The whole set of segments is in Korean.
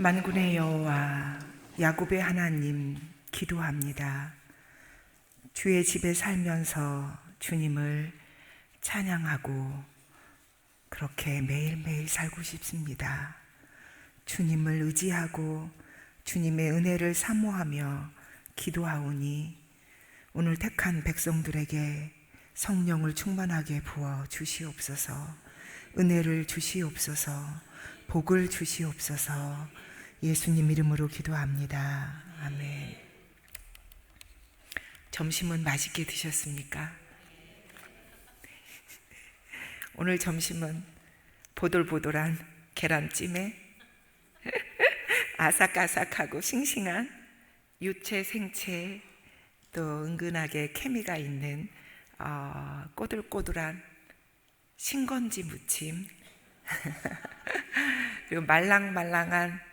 만군의 여호와 야곱의 하나님 기도합니다. 주의 집에 살면서 주님을 찬양하고 그렇게 매일매일 살고 싶습니다. 주님을 의지하고 주님의 은혜를 사모하며 기도하오니 오늘 택한 백성들에게 성령을 충만하게 부어 주시옵소서, 은혜를 주시옵소서, 복을 주시옵소서. 예수님 이름으로 기도합니다. 아멘. 점심은 맛있게 드셨습니까? 오늘 점심은 보들보들한 계란찜에 아삭아삭하고 싱싱한 유채, 생채, 또 은근하게 케미가 있는 꼬들꼬들한 신건지 무침 그리고 말랑말랑한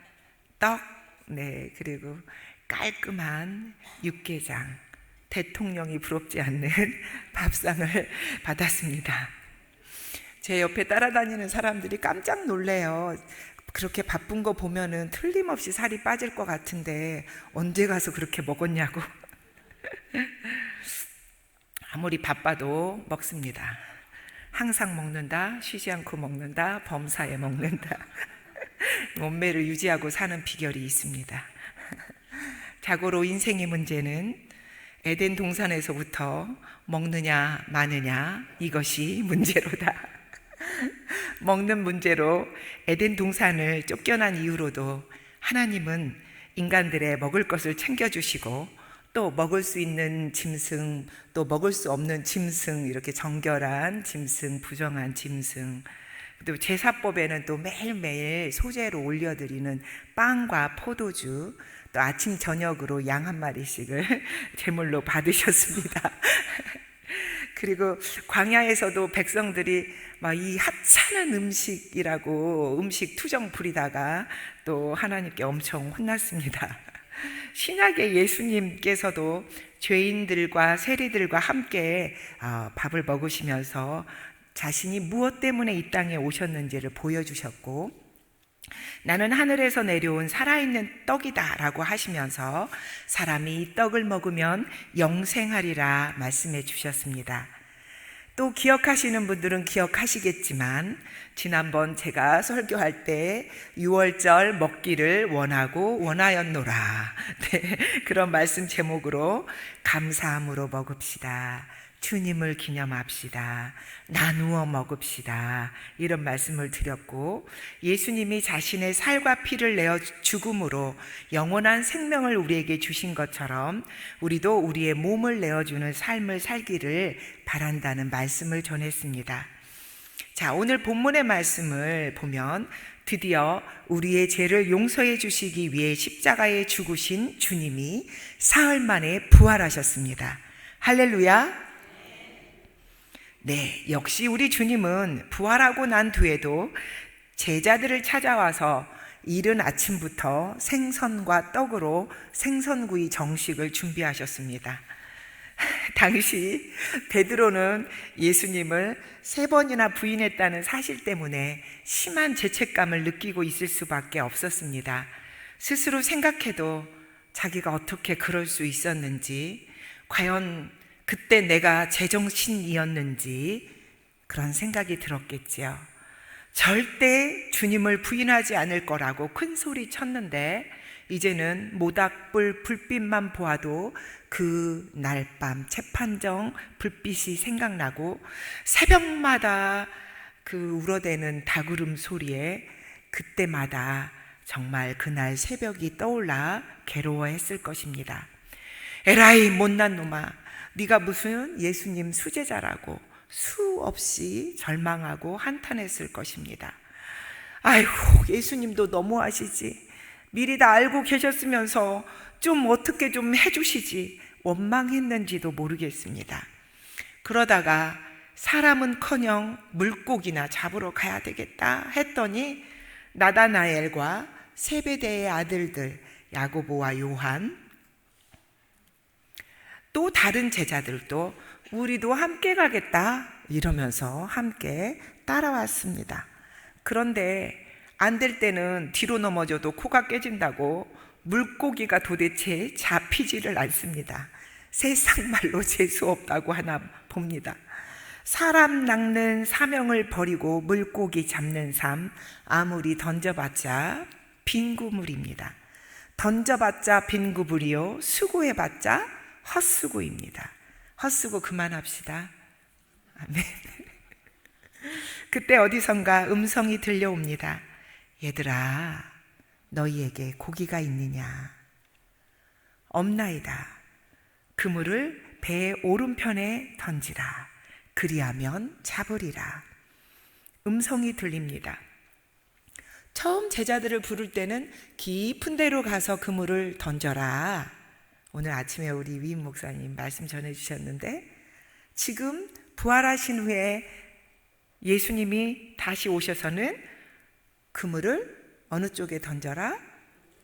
떡, 그리고 깔끔한 육개장, 대통령이 부럽지 않는 밥상을 받았습니다. 제 옆에 따라다니는 사람들이 깜짝 놀래요. 그렇게 바쁜 거 보면은 틀림없이 살이 빠질 것 같은데 언제 가서 그렇게 먹었냐고. 아무리 바빠도 먹습니다. 항상 먹는다, 쉬지 않고 먹는다, 범사에 먹는다. 몸매를 유지하고 사는 비결이 있습니다. 자고로 인생의 문제는 에덴 동산에서부터 먹느냐 마느냐 이것이 문제로다. 먹는 문제로 에덴 동산을 쫓겨난 이후로도 하나님은 인간들의 먹을 것을 챙겨주시고 또 먹을 수 있는 짐승, 또 먹을 수 없는 짐승, 이렇게 정결한 짐승, 부정한 짐승, 또 제사법에는 또 매일매일 소제로 올려드리는 빵과 포도주, 또 아침 저녁으로 양 한 마리씩을 제물로 받으셨습니다. 그리고 광야에서도 백성들이 막 이 하찮은 음식이라고 음식 투정 부리다가 또 하나님께 엄청 혼났습니다. 신약의 예수님께서도 죄인들과 세리들과 함께 밥을 먹으시면서 자신이 무엇 때문에 이 땅에 오셨는지를 보여주셨고, 나는 하늘에서 내려온 살아있는 떡이다 라고 하시면서 사람이 이 떡을 먹으면 영생하리라 말씀해 주셨습니다. 또 기억하시는 분들은 기억하시겠지만 지난번 제가 설교할 때 6월절 먹기를 원하고 원하였노라, 그런 말씀 제목으로 감사함으로 먹읍시다, 주님을 기념합시다, 나누어 먹읍시다, 이런 말씀을 드렸고, 예수님이 자신의 살과 피를 내어 죽음으로 영원한 생명을 우리에게 주신 것처럼 우리도 우리의 몸을 내어주는 삶을 살기를 바란다는 말씀을 전했습니다. 자, 오늘 본문의 말씀을 보면 드디어 우리의 죄를 용서해 주시기 위해 십자가에 죽으신 주님이 사흘 만에 부활하셨습니다. 할렐루야. 네, 역시 우리 주님은 부활하고 난 뒤에도 제자들을 찾아와서 이른 아침부터 생선과 떡으로 생선구이 정식을 준비하셨습니다. 당시 베드로는 예수님을 3번이나 부인했다는 사실 때문에 심한 죄책감을 느끼고 있을 수밖에 없었습니다. 스스로 생각해도 자기가 어떻게 그럴 수 있었는지, 과연 그때 내가 제정신이었는지 그런 생각이 들었겠지요. 절대 주님을 부인하지 않을 거라고 큰 소리 쳤는데 이제는 모닥불 불빛만 보아도 그 날 밤 재판정 불빛이 생각나고 새벽마다 그 울어대는 닭울음 소리에 그때마다 정말 그날 새벽이 떠올라 괴로워했을 것입니다. 에라이 못난 놈아, 네가 무슨 예수님 수제자라고 수없이 절망하고 한탄했을 것입니다. 아이고, 예수님도 너무하시지, 미리 다 알고 계셨으면서 좀 어떻게 좀 해주시지, 원망했는지도 모르겠습니다. 그러다가 사람은커녕 물고기나 잡으러 가야 되겠다 했더니 나다나엘과 세베대의 아들들 야고보와 요한, 또 다른 제자들도 우리도 함께 가겠다 이러면서 함께 따라왔습니다. 그런데 안 될 때는 뒤로 넘어져도 코가 깨진다고 물고기가 도대체 잡히지를 않습니다. 세상 말로 재수 없다고 하나 봅니다. 사람 낚는 사명을 버리고 물고기 잡는 삶, 아무리 던져봤자 빈구물입니다. 던져봤자 빈구물이요, 수고해봤자 헛수고입니다. 헛수고 그만합시다. 아멘. 그때 어디선가 음성이 들려옵니다. 얘들아, 너희에게 고기가 있느냐? 없나이다. 그물을 배 오른편에 던지라. 그리하면 잡으리라. 음성이 들립니다. 처음 제자들을 부를 때는 깊은 데로 가서 그물을 던져라. 오늘 아침에 우리 위임 목사님 말씀 전해주셨는데, 지금 부활하신 후에 예수님이 다시 오셔서는 그물을 어느 쪽에 던져라?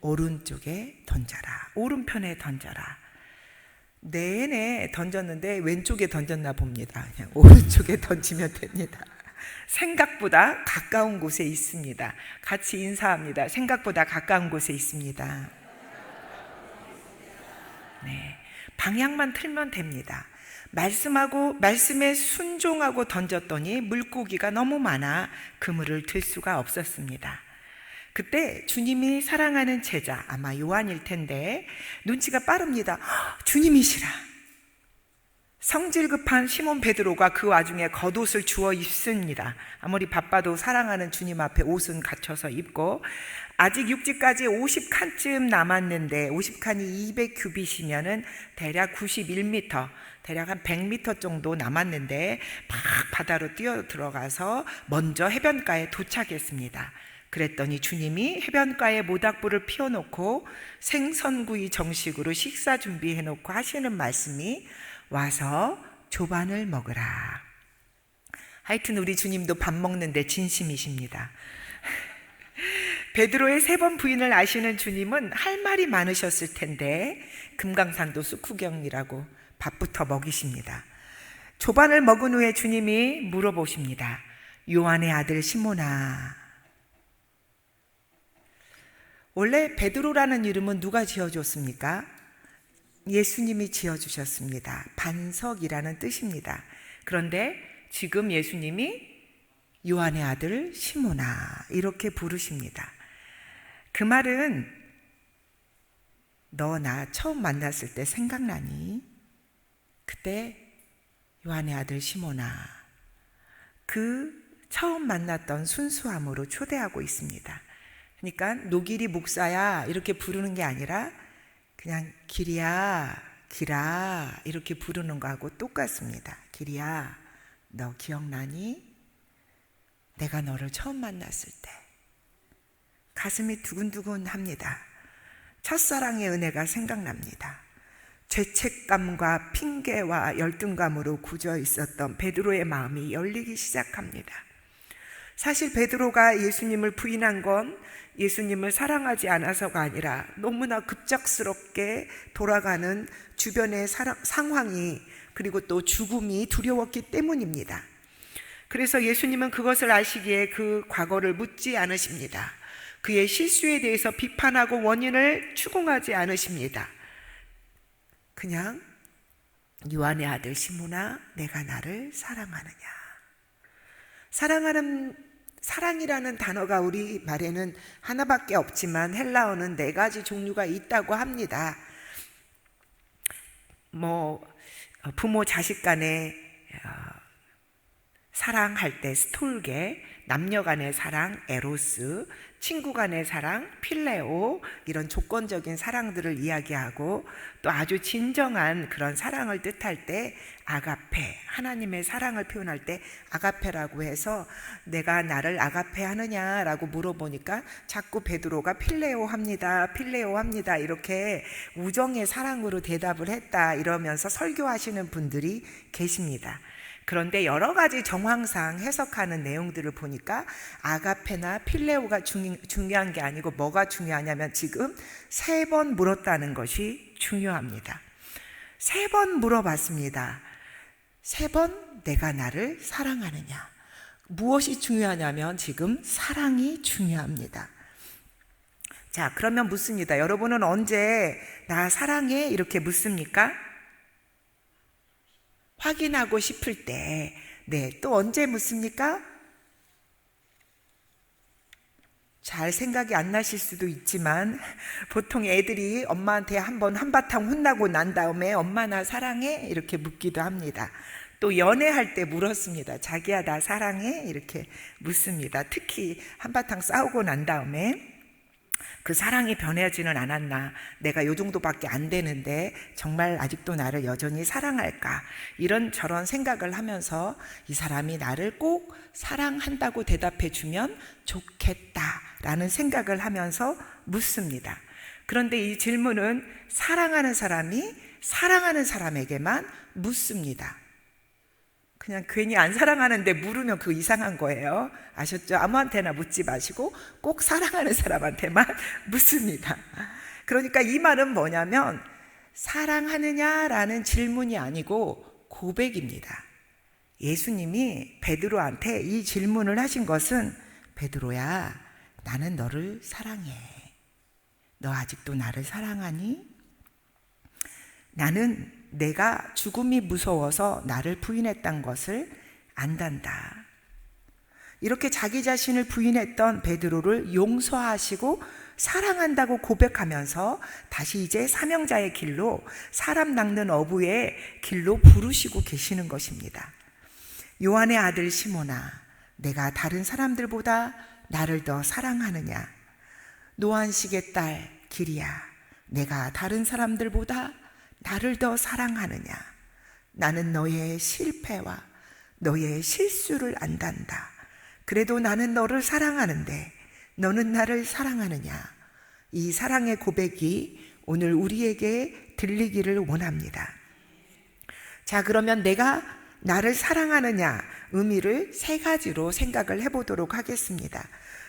오른쪽에 던져라. 오른편에 던져라. 내내 던졌는데 왼쪽에 던졌나 봅니다. 그냥 오른쪽에 던지면 됩니다. 생각보다 가까운 곳에 있습니다. 같이 인사합니다. 생각보다 가까운 곳에 있습니다. 네, 방향만 틀면 됩니다. 말씀에 순종하고 던졌더니 물고기가 너무 많아 그물을 들 수가 없었습니다. 그때 주님이 사랑하는 제자, 아마 요한일 텐데 눈치가 빠릅니다. 주님이시라. 성질 급한 시몬 베드로가 그 와중에 겉옷을 주워 입습니다. 아무리 바빠도 사랑하는 주님 앞에 옷은 갖춰서 입고, 아직 육지까지 50칸쯤 남았는데 50칸이 200규빗이면은 대략 91m, 대략 한 100m 정도 남았는데 막 바다로 뛰어 들어가서 먼저 해변가에 도착했습니다. 그랬더니 주님이 해변가에 모닥불을 피워놓고 생선구이 정식으로 식사 준비해놓고 하시는 말씀이, 와서 조반을 먹으라. 하여튼 우리 주님도 밥 먹는데 진심이십니다. 베드로의 3번 부인을 아시는 주님은 할 말이 많으셨을 텐데 금강산도 쑥후경이라고 밥부터 먹이십니다. 조반을 먹은 후에 주님이 물어보십니다. 요한의 아들 시몬아, 원래 베드로라는 이름은 누가 지어줬습니까? 예수님이 지어주셨습니다. 반석이라는 뜻입니다. 그런데 지금 예수님이 요한의 아들 시몬아 이렇게 부르십니다. 그 말은 너 나 처음 만났을 때 생각나니? 그때 요한의 아들 시몬아, 그 처음 만났던 순수함으로 초대하고 있습니다. 그러니까 노길이 목사야 이렇게 부르는 게 아니라 그냥 길이야, 길아 이렇게 부르는 거하고 똑같습니다. 길이야, 너 기억나니? 내가 너를 처음 만났을 때 가슴이 두근두근합니다. 첫사랑의 은혜가 생각납니다. 죄책감과 핑계와 열등감으로 굳어 있었던 베드로의 마음이 열리기 시작합니다. 사실 베드로가 예수님을 부인한 건 예수님을 사랑하지 않아서가 아니라 너무나 급작스럽게 돌아가는 주변의 상황이, 그리고 또 죽음이 두려웠기 때문입니다. 그래서 예수님은 그것을 아시기에 그 과거를 묻지 않으십니다. 그의 실수에 대해서 비판하고 원인을 추궁하지 않으십니다. 그냥 요한의 아들 시몬아, 내가 나를 사랑하느냐. 사랑이라는 단어가 우리 말에는 하나밖에 없지만 헬라어는 4가지 종류가 있다고 합니다. 부모 자식 간에 사랑할 때 스톨게, 남녀 간의 사랑 에로스, 친구 간의 사랑 필레오, 이런 조건적인 사랑들을 이야기하고, 또 아주 진정한 그런 사랑을 뜻할 때 아가페, 하나님의 사랑을 표현할 때 아가페라고 해서 내가 나를 아가페 하느냐라고 물어보니까 자꾸 베드로가 필레오 합니다, 필레오 합니다 이렇게 우정의 사랑으로 대답을 했다 이러면서 설교하시는 분들이 계십니다. 그런데 여러 가지 정황상 해석하는 내용들을 보니까 아가페나 필레오가 중요한 게 아니고 뭐가 중요하냐면 지금 3번 물었다는 것이 중요합니다. 3번 물어봤습니다. 3번 내가 나를 사랑하느냐. 무엇이 중요하냐면 지금 사랑이 중요합니다. 자, 그러면 묻습니다. 여러분은 언제 나 사랑해? 이렇게 묻습니까? 확인하고 싶을 때. 네, 또 언제 묻습니까? 잘 생각이 안 나실 수도 있지만 보통 애들이 엄마한테 한번 한바탕 혼나고 난 다음에 엄마 나 사랑해? 이렇게 묻기도 합니다. 또 연애할 때 물었습니다. 자기야 나 사랑해? 이렇게 묻습니다. 특히 한바탕 싸우고 난 다음에 그 사랑이 변하지는 않았나, 내가 요 정도밖에 안 되는데 정말 아직도 나를 여전히 사랑할까, 이런저런 생각을 하면서 이 사람이 나를 꼭 사랑한다고 대답해 주면 좋겠다라는 생각을 하면서 묻습니다. 그런데 이 질문은 사랑하는 사람이 사랑하는 사람에게만 묻습니다. 그냥 괜히 안 사랑하는데 물으면 그거 이상한 거예요. 아셨죠? 아무한테나 묻지 마시고 꼭 사랑하는 사람한테만 묻습니다. 그러니까 이 말은 뭐냐면 사랑하느냐라는 질문이 아니고 고백입니다. 예수님이 베드로한테 이 질문을 하신 것은 베드로야, 나는 너를 사랑해. 너 아직도 나를 사랑하니? 나는 내가 죽음이 무서워서 나를 부인했던 것을 안단다. 이렇게 자기 자신을 부인했던 베드로를 용서하시고 사랑한다고 고백하면서 다시 이제 사명자의 길로, 사람 낚는 어부의 길로 부르시고 계시는 것입니다. 요한의 아들 시몬아, 내가 다른 사람들보다 나를 더 사랑하느냐? 노안식의 딸 기리야, 내가 다른 사람들보다 나를 더 사랑하느냐? 나는 너의 실패와 너의 실수를 안단다. 그래도 나는 너를 사랑하는데 너는 나를 사랑하느냐? 이 사랑의 고백이 오늘 우리에게 들리기를 원합니다. 자, 그러면 내가 나를 사랑하느냐 의미를 세 가지로 생각을 해보도록 하겠습니다.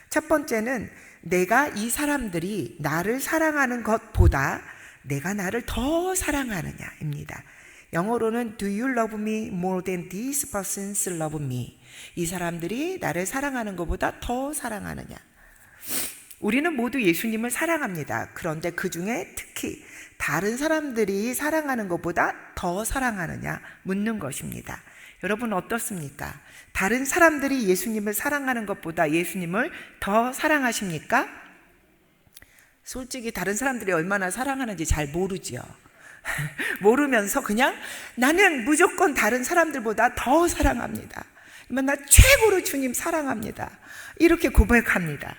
첫 번째는 내가 이 사람들이 나를 사랑하는 것보다 내가 나를 더 사랑하느냐입니다. 영어로는 Do you love me more than these persons love me? 이 사람들이 나를 사랑하는 것보다 더 사랑하느냐? 우리는 모두 예수님을 사랑합니다. 그런데 그 중에 특히 다른 사람들이 사랑하는 것보다 더 사랑하느냐 묻는 것입니다. 여러분 어떻습니까? 다른 사람들이 예수님을 사랑하는 것보다 예수님을 더 사랑하십니까? 솔직히 다른 사람들이 얼마나 사랑하는지 잘 모르죠. 모르면서 그냥 나는 무조건 다른 사람들보다 더 사랑합니다. 나 최고로 주님 사랑합니다. 이렇게 고백합니다.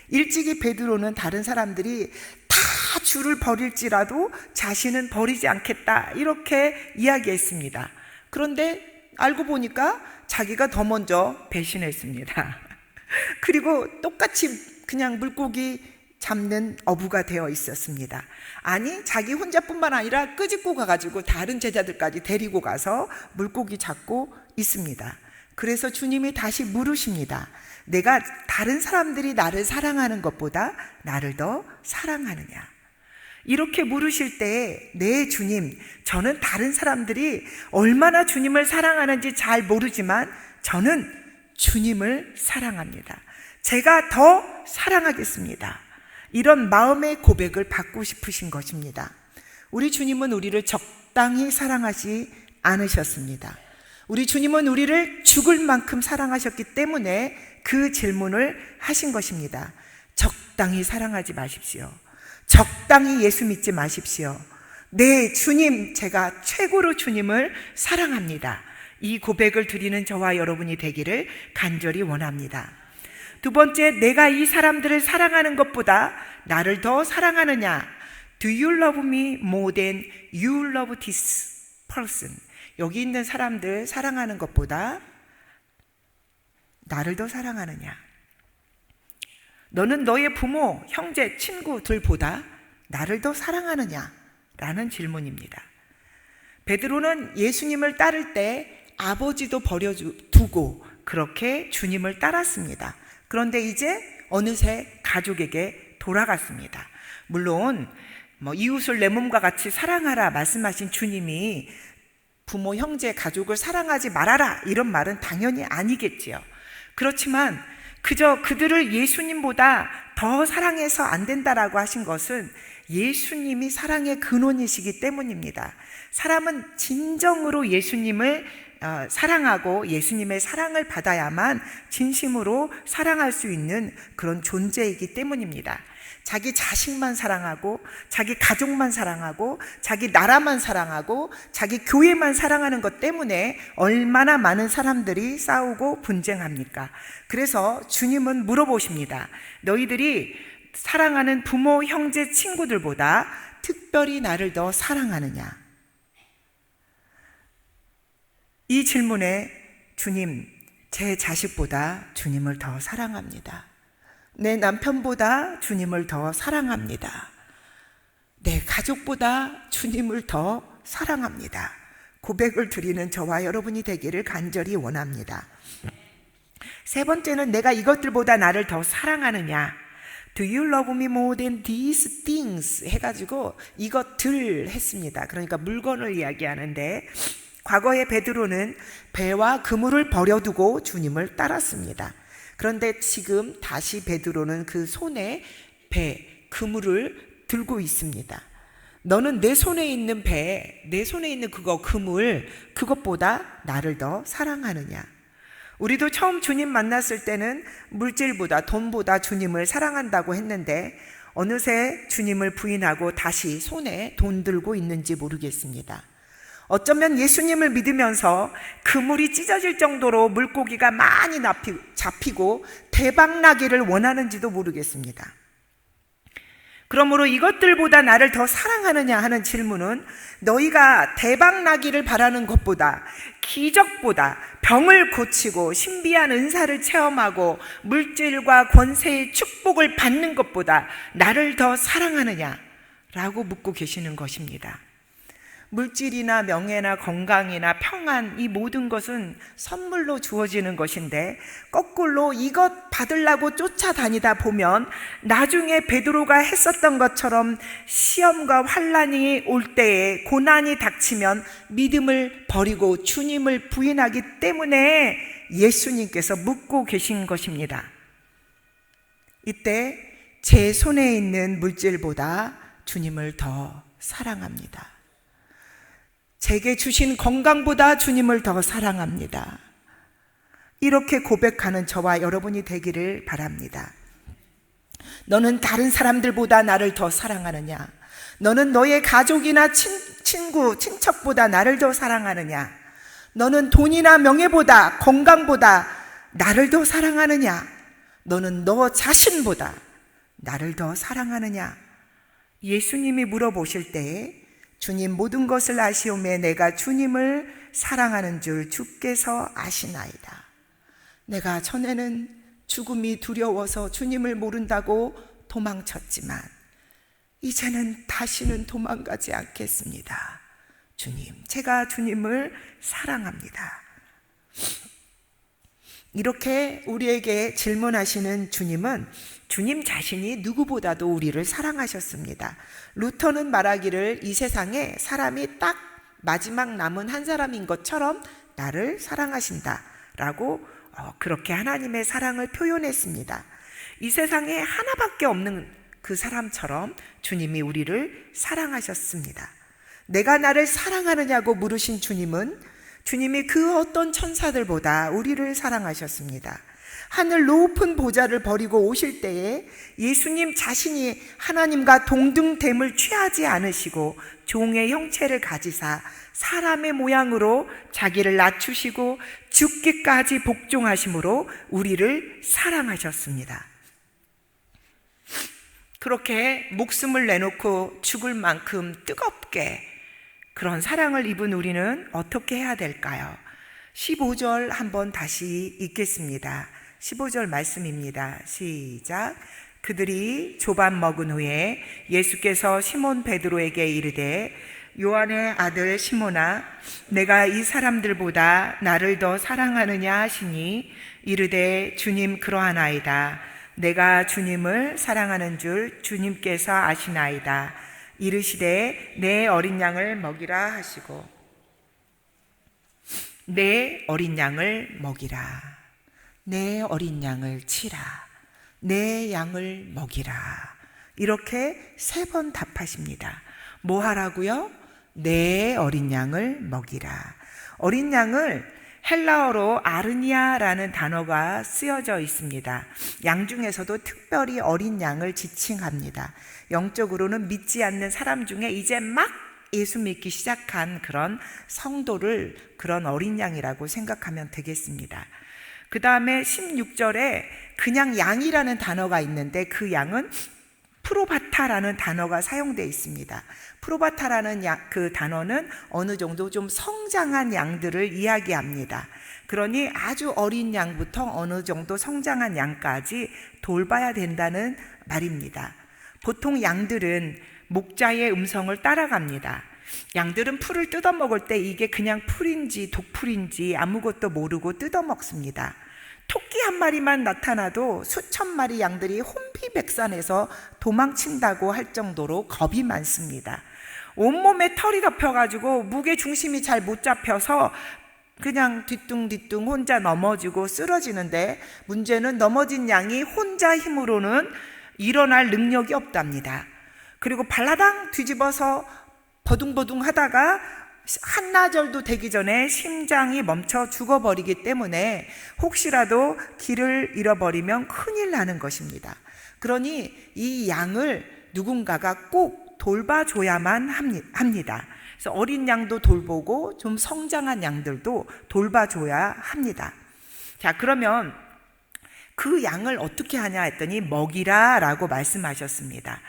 일찍이 베드로는 다른 사람들이 다 주를 버릴지라도 자신은 버리지 않겠다 이렇게 이야기했습니다. 그런데 알고 보니까 자기가 더 먼저 배신했습니다. 그리고 똑같이 그냥 물고기 잡는 어부가 되어 있었습니다. 아니, 자기 혼자뿐만 아니라 끄집고 가가지고 다른 제자들까지 데리고 가서 물고기 잡고 있습니다. 그래서 주님이 다시 물으십니다. 내가 다른 사람들이 나를 사랑하는 것보다 나를 더 사랑하느냐? 이렇게 물으실 때, 네 주님, 저는 다른 사람들이 얼마나 주님을 사랑하는지 잘 모르지만 저는 주님을 사랑합니다. 제가 더 사랑하겠습니다. 이런 마음의 고백을 받고 싶으신 것입니다. 우리 주님은 우리를 적당히 사랑하지 않으셨습니다. 우리 주님은 우리를 죽을 만큼 사랑하셨기 때문에 그 질문을 하신 것입니다. 적당히 사랑하지 마십시오. 적당히 예수 믿지 마십시오. 네, 주님, 제가 최고로 주님을 사랑합니다. 이 고백을 드리는 저와 여러분이 되기를 간절히 원합니다. 두 번째, 내가 이 사람들을 사랑하는 것보다 나를 더 사랑하느냐? Do you love me more than you love this person? 여기 있는 사람들 사랑하는 것보다 나를 더 사랑하느냐? 너는 너의 부모, 형제, 친구들보다 나를 더 사랑하느냐? 라는 질문입니다. 베드로는 예수님을 따를 때 아버지도 버려두고 그렇게 주님을 따랐습니다. 그런데 이제 어느새 가족에게 돌아갔습니다. 물론 이웃을 내 몸과 같이 사랑하라 말씀하신 주님이 부모, 형제, 가족을 사랑하지 말아라 이런 말은 당연히 아니겠지요. 그렇지만 그저 그들을 예수님보다 더 사랑해서 안 된다라고 하신 것은 예수님이 사랑의 근원이시기 때문입니다. 사람은 진정으로 예수님을 사랑하고 예수님의 사랑을 받아야만 진심으로 사랑할 수 있는 그런 존재이기 때문입니다. 자기 자식만 사랑하고 자기 가족만 사랑하고 자기 나라만 사랑하고 자기 교회만 사랑하는 것 때문에 얼마나 많은 사람들이 싸우고 분쟁합니까? 그래서 주님은 물어보십니다. 너희들이 사랑하는 부모, 형제, 친구들보다 특별히 나를 더 사랑하느냐? 이 질문에 주님, 제 자식보다 주님을 더 사랑합니다. 내 남편보다 주님을 더 사랑합니다. 내 가족보다 주님을 더 사랑합니다. 고백을 드리는 저와 여러분이 되기를 간절히 원합니다. 세 번째는 내가 이것들보다 나를 더 사랑하느냐? Do you love me more than these things? 해가지고 이것들 했습니다. 그러니까 물건을 이야기하는데 과거에 베드로는 배와 그물을 버려두고 주님을 따랐습니다. 그런데 지금 다시 베드로는 그 손에 배, 그물을 들고 있습니다. 너는 내 손에 있는 배, 내 손에 있는 그물, 그것보다 나를 더 사랑하느냐? 우리도 처음 주님 만났을 때는 물질보다 돈보다 주님을 사랑한다고 했는데 어느새 주님을 부인하고 다시 손에 돈 들고 있는지 모르겠습니다. 어쩌면 예수님을 믿으면서 그물이 찢어질 정도로 물고기가 많이 잡히고 대박나기를 원하는지도 모르겠습니다. 그러므로 이것들보다 나를 더 사랑하느냐 하는 질문은 너희가 대박나기를 바라는 것보다 기적보다 병을 고치고 신비한 은사를 체험하고 물질과 권세의 축복을 받는 것보다 나를 더 사랑하느냐라고 묻고 계시는 것입니다. 물질이나 명예나 건강이나 평안, 이 모든 것은 선물로 주어지는 것인데 거꾸로 이것 받으려고 쫓아다니다 보면 나중에 베드로가 했었던 것처럼 시험과 환난이 올 때에 고난이 닥치면 믿음을 버리고 주님을 부인하기 때문에 예수님께서 묻고 계신 것입니다. 이때 제 손에 있는 물질보다 주님을 더 사랑합니다. 제게 주신 건강보다 주님을 더 사랑합니다. 이렇게 고백하는 저와 여러분이 되기를 바랍니다. 너는 다른 사람들보다 나를 더 사랑하느냐? 너는 너의 가족이나 친구, 친척보다 나를 더 사랑하느냐? 너는 돈이나 명예보다 건강보다 나를 더 사랑하느냐? 너는 너 자신보다 나를 더 사랑하느냐? 예수님이 물어보실 때에 주님 모든 것을 아시오매 내가 주님을 사랑하는 줄 주께서 아시나이다. 내가 전에는 죽음이 두려워서 주님을 모른다고 도망쳤지만 이제는 다시는 도망가지 않겠습니다. 주님, 제가 주님을 사랑합니다. 이렇게 우리에게 질문하시는 주님은 주님 자신이 누구보다도 우리를 사랑하셨습니다. 루터는 말하기를 이 세상에 사람이 딱 마지막 남은 한 사람인 것처럼 나를 사랑하신다라고 그렇게 하나님의 사랑을 표현했습니다. 이 세상에 하나밖에 없는 그 사람처럼 주님이 우리를 사랑하셨습니다. 내가 나를 사랑하느냐고 물으신 주님은 주님이 그 어떤 천사들보다 우리를 사랑하셨습니다. 하늘 높은 보좌를 버리고 오실 때에 예수님 자신이 하나님과 동등됨을 취하지 않으시고 종의 형체를 가지사 사람의 모양으로 자기를 낮추시고 죽기까지 복종하심으로 우리를 사랑하셨습니다. 그렇게 목숨을 내놓고 죽을 만큼 뜨겁게 그런 사랑을 입은 우리는 어떻게 해야 될까요? 15절 한번 다시 읽겠습니다. 15절 말씀입니다. 시작. 그들이 조반 먹은 후에 예수께서 시몬 베드로에게 이르되 요한의 아들 시몬아 내가 이 사람들보다 나를 더 사랑하느냐 하시니 이르되 주님 그러하나이다. 내가 주님을 사랑하는 줄 주님께서 아시나이다. 이르시되 내 어린 양을 먹이라 하시고 내 어린 양을 먹이라. 내 어린 양을 치라. 내 양을 먹이라. 이렇게 3번 답하십니다. 뭐 하라고요? 내 어린 양을 먹이라. 어린 양을 헬라어로 아르니아라는 단어가 쓰여져 있습니다. 양 중에서도 특별히 어린 양을 지칭합니다. 영적으로는 믿지 않는 사람 중에 이제 막 예수 믿기 시작한 그런 성도를 그런 어린 양이라고 생각하면 되겠습니다. 그 다음에 16절에 그냥 양이라는 단어가 있는데 그 양은 프로바타라는 단어가 사용되어 있습니다. 프로바타라는 그 단어는 어느 정도 좀 성장한 양들을 이야기합니다. 그러니 아주 어린 양부터 어느 정도 성장한 양까지 돌봐야 된다는 말입니다. 보통 양들은 목자의 음성을 따라갑니다. 양들은 풀을 뜯어먹을 때 이게 그냥 풀인지 독풀인지 아무것도 모르고 뜯어먹습니다. 토끼 한 마리만 나타나도 수천 마리 양들이 혼비백산해서 도망친다고 할 정도로 겁이 많습니다. 온몸에 털이 덮여가지고 무게중심이 잘 못 잡혀서 그냥 뒤뚱뒤뚱 혼자 넘어지고 쓰러지는데, 문제는 넘어진 양이 혼자 힘으로는 일어날 능력이 없답니다. 그리고 발라당 뒤집어서 버둥버둥 하다가 한나절도 되기 전에 심장이 멈춰 죽어버리기 때문에 혹시라도 길을 잃어버리면 큰일 나는 것입니다. 그러니 이 양을 누군가가 꼭 돌봐줘야만 합니다. 그래서 어린 양도 돌보고 좀 성장한 양들도 돌봐줘야 합니다. 자, 그러면 그 양을 어떻게 하냐 했더니 먹이라 라고 말씀하셨습니다.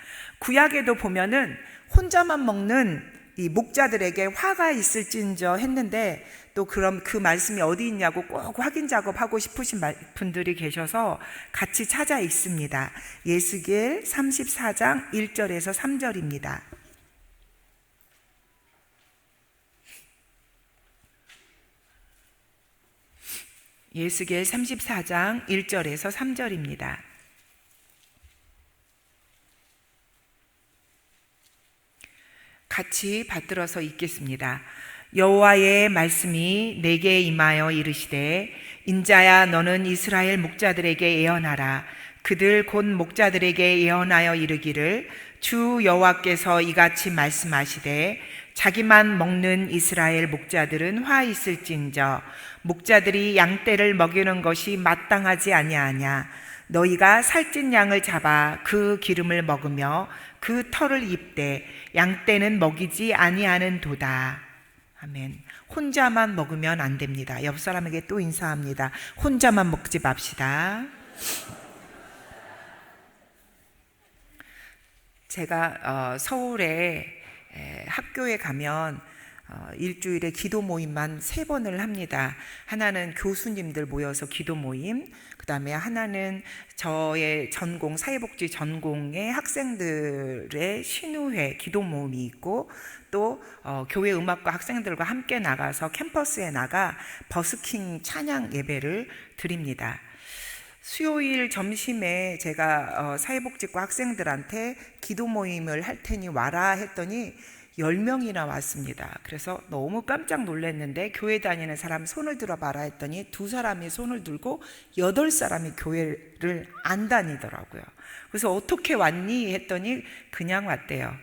구약에도 보면은 혼자만 먹는 이 목자들에게 화가 있을진저 했는데, 또 그럼 그 말씀이 어디 있냐고 꼭 확인 작업하고 싶으신 분들이 계셔서 같이 찾아 읽습니다. 예스겔 34장 1절에서 3절입니다. 예스겔 34장 1절에서 3절입니다. 같이 받들어서 읽겠습니다. 여호와의 말씀이 내게 임하여 이르시되, 인자야 너는 이스라엘 목자들에게 예언하라. 그들 곧 목자들에게 예언하여 이르기를, 주 여호와께서 이같이 말씀하시되, 자기만 먹는 이스라엘 목자들은 화 있을진저, 목자들이 양떼를 먹이는 것이 마땅하지 아니하냐. 너희가 살찐 양을 잡아 그 기름을 먹으며 그 털을 입되 양떼는 먹이지 아니하는 도다. 아멘. 혼자만 먹으면 안 됩니다. 옆 사람에게 또 인사합니다. 혼자만 먹지 맙시다. 제가 서울에 학교에 가면 일주일에 기도 모임만 3번을 합니다. 하나는 교수님들 모여서 기도 모임, 그 다음에 하나는 저의 전공, 사회복지 전공의 학생들의 신우회 기도 모임이 있고, 또 교회 음악과 학생들과 함께 나가서 캠퍼스에 나가 버스킹 찬양 예배를 드립니다. 수요일 점심에 제가 사회복지과 학생들한테 기도 모임을 할 테니 와라 했더니 10명이나 왔습니다. 그래서 너무 깜짝 놀랐는데, 교회 다니는 사람 손을 들어봐라 했더니 2사람이 손을 들고 8사람이 교회를 안 다니더라고요. 그래서 어떻게 왔니 했더니 그냥 왔대요.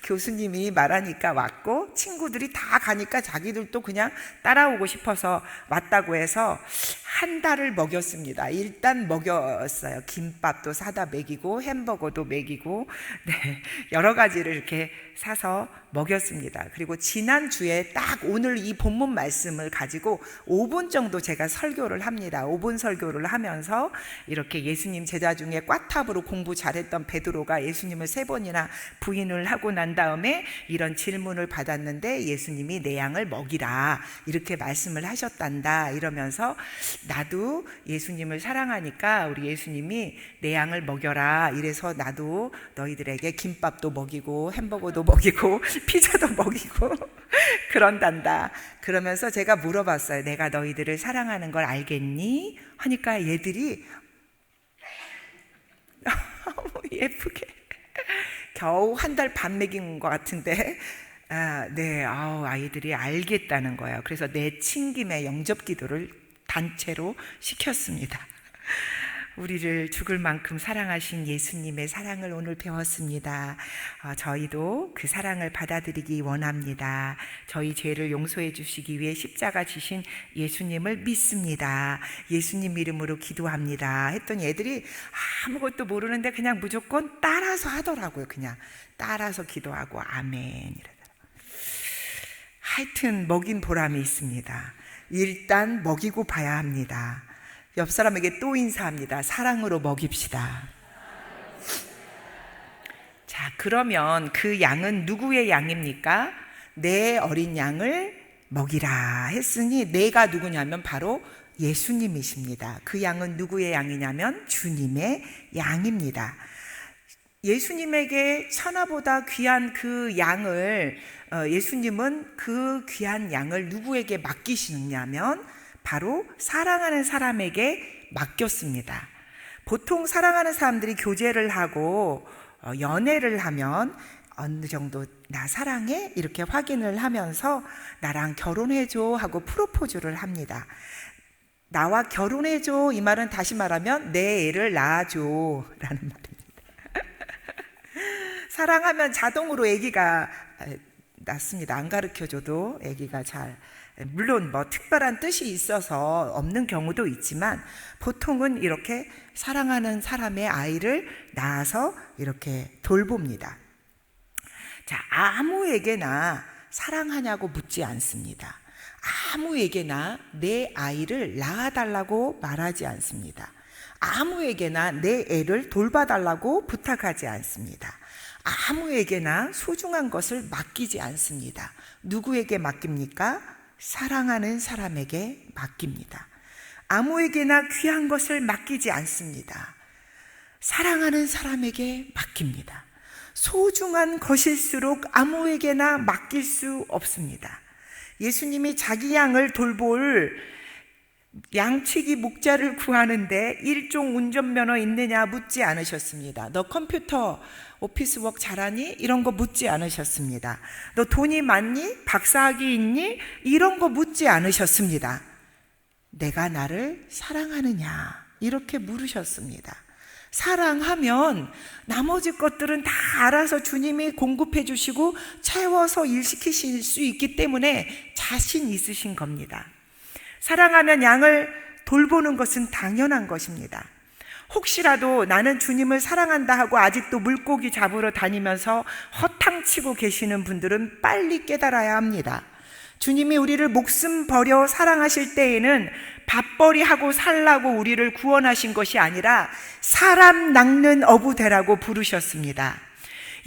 교수님이 말하니까 왔고, 친구들이 다 가니까 자기들도 그냥 따라오고 싶어서 왔다고 해서 한 달을 먹였습니다. 일단 먹였어요. 김밥도 사다 먹이고 햄버거도 먹이고, 네, 여러 가지를 이렇게 사서 먹였습니다. 그리고 지난주에 딱 오늘 이 본문 말씀을 가지고 5분 정도 제가 설교를 합니다. 5분 설교를 하면서 이렇게 예수님 제자 중에 꽈탑으로 공부 잘했던 베드로가 예수님을 3번이나 부인을 하고 난 다음에 이런 질문을 받았는데, 예수님이 내 양을 먹이라 이렇게 말씀을 하셨단다 이러면서, 나도 예수님을 사랑하니까 우리 예수님이 내 양을 먹여라 이래서 나도 너희들에게 김밥도 먹이고 햄버거도 먹이고 피자도 먹이고 그런단다. 그러면서 제가 물어봤어요. 내가 너희들을 사랑하는 걸 알겠니? 하니까 얘들이 너무 예쁘게 겨우 한 달 반 먹인 것 같은데 네, 아이들이 알겠다는 거예요. 그래서 내친김에 영접 기도를 단체로 시켰습니다. 우리를 죽을 만큼 사랑하신 예수님의 사랑을 오늘 배웠습니다. 저희도 그 사랑을 받아들이기 원합니다. 저희 죄를 용서해 주시기 위해 십자가 지신 예수님을 믿습니다. 예수님 이름으로 기도합니다. 했더니 애들이 아무것도 모르는데 그냥 무조건 따라서 하더라고요. 그냥 따라서 기도하고 아멘 이러더라고요. 하여튼 먹인 보람이 있습니다. 일단 먹이고 봐야 합니다. 옆 사람에게 또 인사합니다. 사랑으로 먹입시다. 자, 그러면 그 양은 누구의 양입니까? 내 어린 양을 먹이라 했으니 내가 누구냐면 바로 예수님이십니다. 그 양은 누구의 양이냐면 주님의 양입니다. 예수님에게 천하보다 귀한 그 양을 예수님은 그 귀한 양을 누구에게 맡기시느냐면 바로 사랑하는 사람에게 맡겼습니다. 보통 사랑하는 사람들이 교제를 하고 연애를 하면 어느 정도 나 사랑해? 이렇게 확인을 하면서 나랑 결혼해줘 하고 프로포즈를 합니다. 나와 결혼해줘 이 말은 다시 말하면 내 애를 낳아줘 라는 말입니다. 사랑하면 자동으로 아기가 낳습니다. 안 가르쳐줘도 아기가 잘, 물론 뭐 특별한 뜻이 있어서 없는 경우도 있지만 보통은 이렇게 사랑하는 사람의 아이를 낳아서 이렇게 돌봅니다. 자, 아무에게나 사랑하냐고 묻지 않습니다. 아무에게나 내 아이를 낳아달라고 말하지 않습니다. 아무에게나 내 애를 돌봐달라고 부탁하지 않습니다. 아무에게나 소중한 것을 맡기지 않습니다. 누구에게 맡깁니까? 사랑하는 사람에게 맡깁니다. 아무에게나 귀한 것을 맡기지 않습니다. 사랑하는 사람에게 맡깁니다. 소중한 것일수록 아무에게나 맡길 수 없습니다. 예수님이 자기 양을 돌볼 양치기 목자를 구하는데 일종 운전면허 있느냐 묻지 않으셨습니다. 너 컴퓨터 오피스워크 잘하니? 이런 거 묻지 않으셨습니다. 너 돈이 많니? 박사학위 있니? 이런 거 묻지 않으셨습니다. 내가 나를 사랑하느냐? 이렇게 물으셨습니다. 사랑하면 나머지 것들은 다 알아서 주님이 공급해 주시고 채워서 일시키실 수 있기 때문에 자신 있으신 겁니다. 사랑하면 양을 돌보는 것은 당연한 것입니다. 혹시라도 나는 주님을 사랑한다 하고 아직도 물고기 잡으러 다니면서 허탕치고 계시는 분들은 빨리 깨달아야 합니다. 주님이 우리를 목숨 버려 사랑하실 때에는 밥벌이 하고 살라고 우리를 구원하신 것이 아니라 사람 낚는 어부 되라고 부르셨습니다.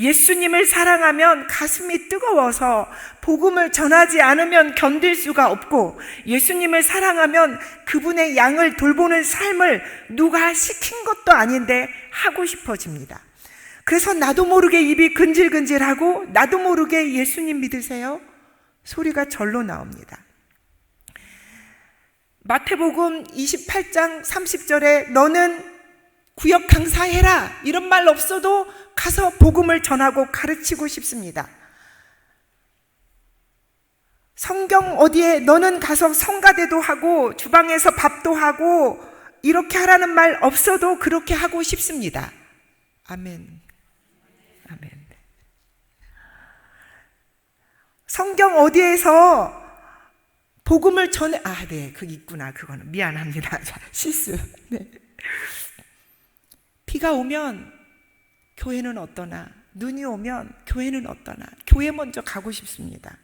예수님을 사랑하면 가슴이 뜨거워서 복음을 전하지 않으면 견딜 수가 없고, 예수님을 사랑하면 그분의 양을 돌보는 삶을 누가 시킨 것도 아닌데 하고 싶어집니다. 그래서 나도 모르게 입이 근질근질하고 나도 모르게 예수님 믿으세요? 소리가 절로 나옵니다. 마태복음 28장 30절에 너는 구역 강사해라 이런 말 없어도 가서 복음을 전하고 가르치고 싶습니다. 성경 어디에 너는 가서 성가대도 하고 주방에서 밥도 하고 이렇게 하라는 말 없어도 그렇게 하고 싶습니다. 아멘. 아멘. 성경 어디에서 복음을 전해, 네, 그게 있구나. 그거는 미안합니다. 실수. 네. 비가 오면 교회는 어떠나, 눈이 오면 교회는 어떠나, 교회 먼저 가고 싶습니다.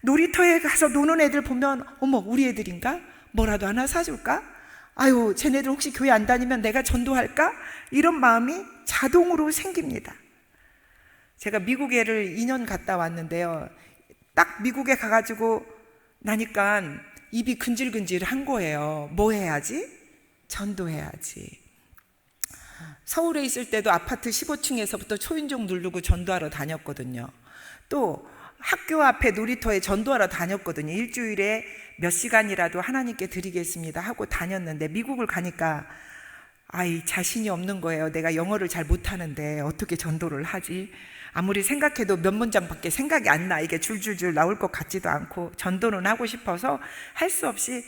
놀이터에 가서 노는 애들 보면 어머 우리 애들인가? 뭐라도 하나 사줄까? 아유 쟤네들 혹시 교회 안 다니면 내가 전도할까? 이런 마음이 자동으로 생깁니다. 제가 미국에를 2년 갔다 왔는데요, 딱 미국에 가가지고 나니까 입이 근질근질한 거예요. 뭐 해야지? 전도해야지. 서울에 있을 때도 아파트 15층에서부터 초인종 누르고 전도하러 다녔거든요. 또 학교 앞에 놀이터에 전도하러 다녔거든요. 일주일에 몇 시간이라도 하나님께 드리겠습니다 하고 다녔는데, 미국을 가니까 자신이 없는 거예요. 내가 영어를 잘 못하는데 어떻게 전도를 하지? 아무리 생각해도 몇 문장밖에 생각이 안 나. 이게 줄줄줄 나올 것 같지도 않고 전도는 하고 싶어서 할 수 없이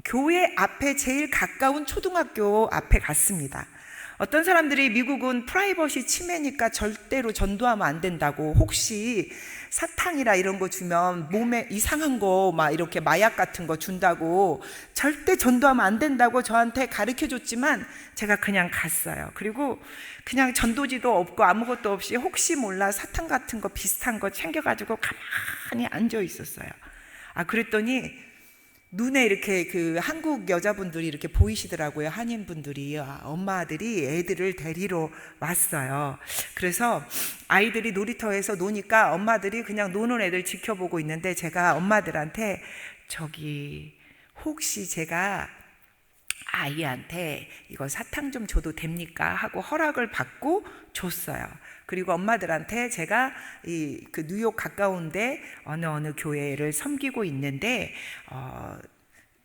교회 앞에 제일 가까운 초등학교 앞에 갔습니다. 어떤 사람들이 미국은 프라이버시 침해니까 절대로 전도하면 안 된다고, 혹시 사탕이라 이런 거 주면 몸에 이상한 거 막 이렇게 마약 같은 거 준다고 절대 전도하면 안 된다고 저한테 가르쳐 줬지만 제가 그냥 갔어요. 그리고 그냥 전도지도 없고 아무것도 없이 혹시 몰라 사탕 같은 거 비슷한 거 챙겨가지고 가만히 앉아 있었어요. 그랬더니 눈에 이렇게 그 한국 여자분들이 이렇게 보이시더라고요. 한인분들이. 엄마들이 애들을 데리러 왔어요. 그래서 아이들이 놀이터에서 노니까 엄마들이 그냥 노는 애들 지켜보고 있는데, 제가 엄마들한테 혹시 제가 아이한테 이거 사탕 좀 줘도 됩니까? 하고 허락을 받고 줬어요. 그리고 엄마들한테 제가 그 뉴욕 가까운데 어느 교회를 섬기고 있는데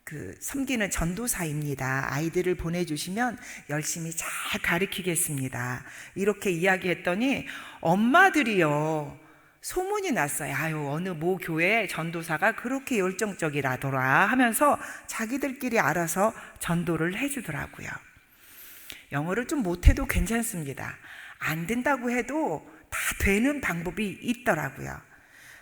그 섬기는 전도사입니다. 아이들을 보내주시면 열심히 잘 가르치겠습니다. 이렇게 이야기했더니 엄마들이요, 소문이 났어요. 어느 모 교회 전도사가 그렇게 열정적이라더라 하면서 자기들끼리 알아서 전도를 해주더라고요. 영어를 좀 못해도 괜찮습니다. 안 된다고 해도 다 되는 방법이 있더라고요.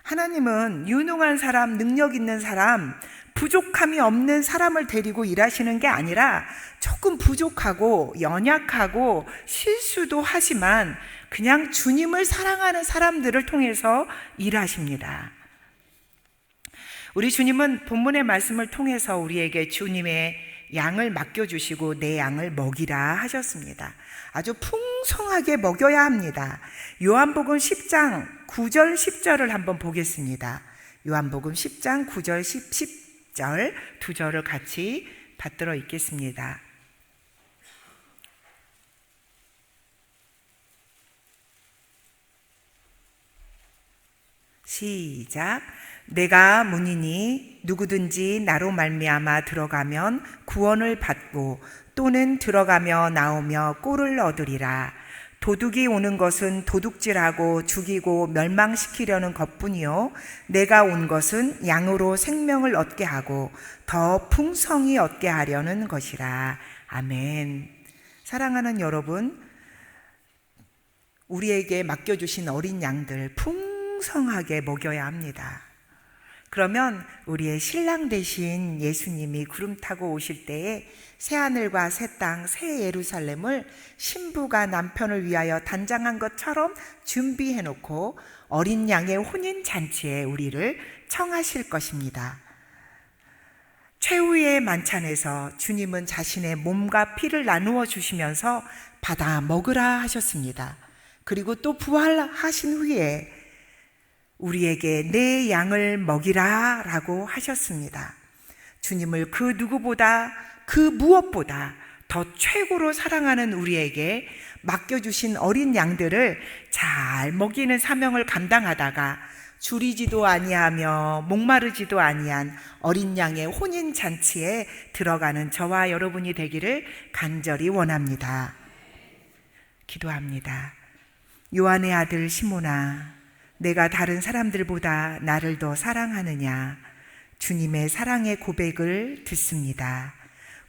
하나님은 유능한 사람, 능력 있는 사람, 부족함이 없는 사람을 데리고 일하시는 게 아니라 조금 부족하고 연약하고 실수도 하지만 그냥 주님을 사랑하는 사람들을 통해서 일하십니다. 우리 주님은 본문의 말씀을 통해서 우리에게 주님의 양을 맡겨주시고 내 양을 먹이라 하셨습니다. 아주 풍성하게 먹여야 합니다. 요한복음 10장 9절 10절을 한번 보겠습니다. 요한복음 10장 9절 10절 두 절을 같이 받들어 읽겠습니다. 시작. 내가 문이니 누구든지 나로 말미암아 들어가면 구원을 받고 또는 들어가며 나오며 꼴을 얻으리라. 도둑이 오는 것은 도둑질하고 죽이고 멸망시키려는 것뿐이요 내가 온 것은 양으로 생명을 얻게 하고 더 풍성히 얻게 하려는 것이라. 아멘. 사랑하는 여러분, 우리에게 맡겨주신 어린 양들 풍성하게 먹여야 합니다. 그러면 우리의 신랑 되신 예수님이 구름 타고 오실 때에 새하늘과 새 땅, 새 예루살렘을 신부가 남편을 위하여 단장한 것처럼 준비해 놓고 어린 양의 혼인잔치에 우리를 청하실 것입니다. 최후의 만찬에서 주님은 자신의 몸과 피를 나누어 주시면서 받아 먹으라 하셨습니다. 그리고 또 부활하신 후에 우리에게 내 양을 먹이라 라고 하셨습니다. 주님을 그 누구보다 그 무엇보다 더 최고로 사랑하는 우리에게 맡겨주신 어린 양들을 잘 먹이는 사명을 감당하다가 줄이지도 아니하며 목마르지도 아니한 어린 양의 혼인잔치에 들어가는 저와 여러분이 되기를 간절히 원합니다. 기도합니다. 요한의 아들 시몬아, 내가 다른 사람들보다 나를 더 사랑하느냐? 주님의 사랑의 고백을 듣습니다.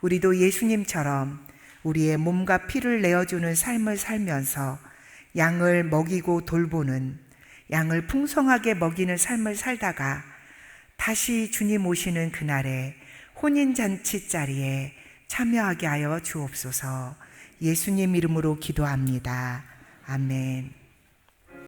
우리도 예수님처럼 우리의 몸과 피를 내어주는 삶을 살면서 양을 먹이고 돌보는, 양을 풍성하게 먹이는 삶을 살다가 다시 주님 오시는 그날에 혼인잔치 자리에 참여하게 하여 주옵소서. 예수님 이름으로 기도합니다. 아멘.